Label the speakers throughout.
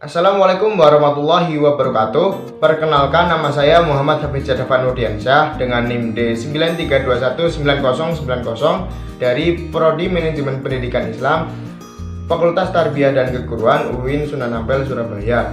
Speaker 1: Assalamualaikum warahmatullahi wabarakatuh. Perkenalkan, nama saya Muhammad Hafiz Jadavan Nurdiansyah dengan NIM D93219090 dari Prodi Manajemen Pendidikan Islam, Fakultas Tarbiyah dan Keguruan UIN Sunan Ampel, Surabaya.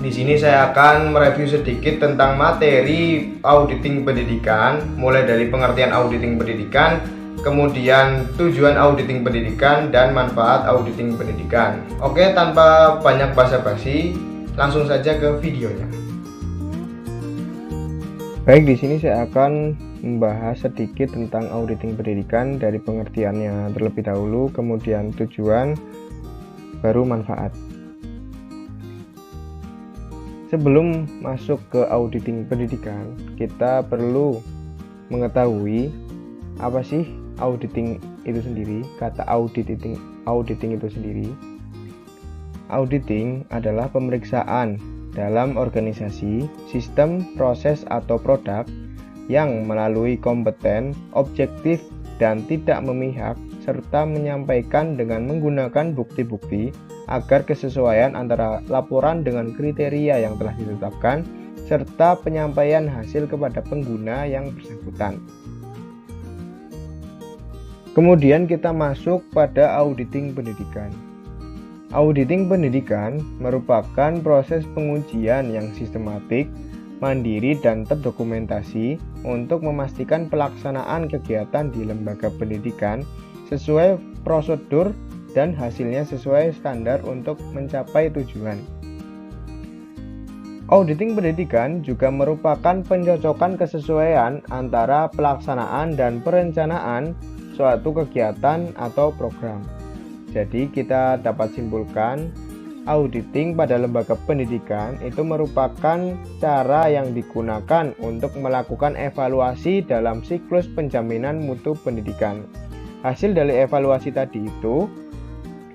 Speaker 1: Di sini saya akan mereview sedikit tentang materi auditing pendidikan, mulai dari pengertian auditing pendidikan, kemudian tujuan auditing pendidikan dan manfaat auditing pendidikan. Oke, tanpa banyak basa-basi, langsung saja ke videonya. Baik, di sini saya akan membahas sedikit tentang auditing pendidikan dari pengertiannya terlebih dahulu, kemudian tujuan, baru manfaat. Sebelum masuk ke auditing pendidikan, kita perlu mengetahui apa sih auditing itu sendiri, kata auditing itu sendiri. Auditing adalah pemeriksaan dalam organisasi, sistem, proses, atau produk yang melalui kompeten, objektif, dan tidak memihak, serta menyampaikan dengan menggunakan bukti-bukti agar kesesuaian antara laporan dengan kriteria yang telah ditetapkan, serta penyampaian hasil kepada pengguna yang bersangkutan. Kemudian kita masuk pada auditing pendidikan. Auditing pendidikan merupakan proses pengujian yang sistematik, mandiri, dan terdokumentasi untuk memastikan pelaksanaan kegiatan di lembaga pendidikan sesuai prosedur dan hasilnya sesuai standar untuk mencapai tujuan. Auditing pendidikan juga merupakan pencocokan kesesuaian antara pelaksanaan dan perencanaan suatu kegiatan atau program. Jadi kita dapat simpulkan, auditing pada lembaga pendidikan itu merupakan cara yang digunakan untuk melakukan evaluasi dalam siklus penjaminan mutu pendidikan. Hasil dari evaluasi tadi itu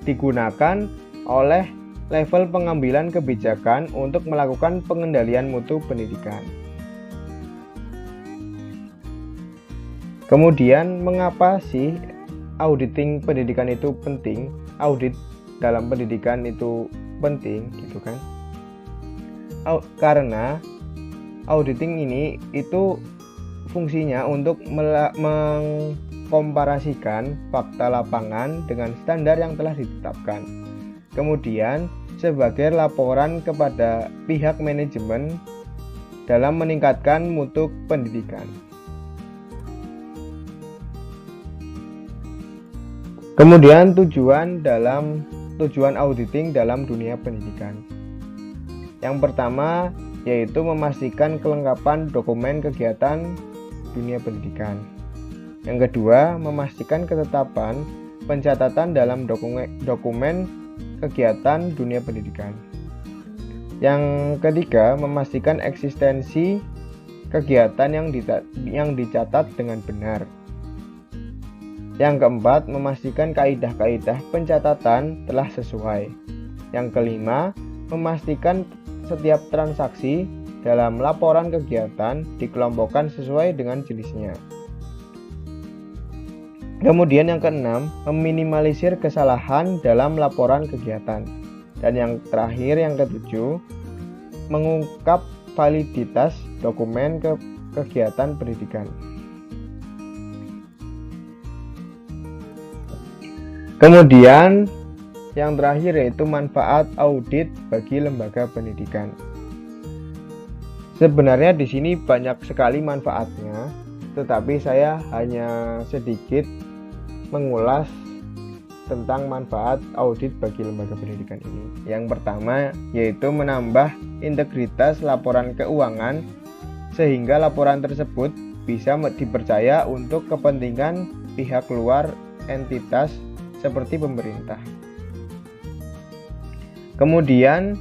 Speaker 1: digunakan oleh level pengambilan kebijakan untuk melakukan pengendalian mutu pendidikan. Kemudian, mengapa sih auditing pendidikan itu penting? Audit dalam pendidikan itu penting, gitu kan? Karena auditing ini itu fungsinya untuk mengkomparasikan fakta lapangan dengan standar yang telah ditetapkan. Kemudian, sebagai laporan kepada pihak manajemen dalam meningkatkan mutu pendidikan. Kemudian tujuan auditing dalam dunia pendidikan. Yang pertama yaitu memastikan kelengkapan dokumen kegiatan dunia pendidikan. Yang kedua, memastikan ketetapan pencatatan dalam dokumen kegiatan dunia pendidikan. Yang ketiga, memastikan eksistensi kegiatan yang dicatat dengan benar. Yang keempat, memastikan kaidah-kaidah pencatatan telah sesuai. Yang kelima, memastikan setiap transaksi dalam laporan kegiatan dikelompokkan sesuai dengan jenisnya. Kemudian yang keenam, meminimalisir kesalahan dalam laporan kegiatan. Dan yang terakhir, yang ketujuh, mengungkap validitas dokumen kegiatan pendidikan. Kemudian yang terakhir yaitu manfaat audit bagi lembaga pendidikan. Sebenarnya di sini banyak sekali manfaatnya, tetapi saya hanya sedikit mengulas tentang manfaat audit bagi lembaga pendidikan ini. Yang pertama yaitu menambah integritas laporan keuangan sehingga laporan tersebut bisa dipercaya untuk kepentingan pihak luar entitas seperti pemerintah. Kemudian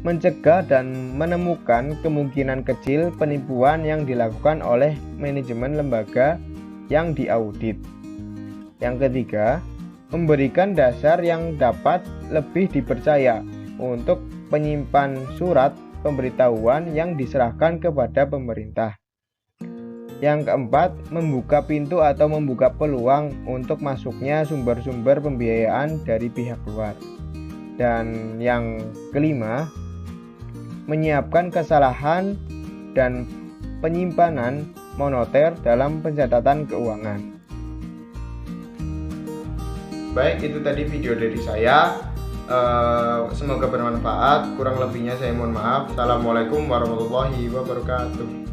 Speaker 1: mencegah dan menemukan kemungkinan kecil penipuan yang dilakukan oleh manajemen lembaga yang diaudit. Yang ketiga, memberikan dasar yang dapat lebih dipercaya untuk penyimpan surat pemberitahuan yang diserahkan kepada pemerintah. Yang keempat, membuka pintu atau membuka peluang untuk masuknya sumber-sumber pembiayaan dari pihak luar. Dan yang kelima, menyiapkan kesalahan dan penyimpanan moneter dalam pencatatan keuangan. Baik, itu tadi video dari saya. Semoga bermanfaat. Kurang lebihnya saya mohon maaf. Assalamualaikum warahmatullahi wabarakatuh.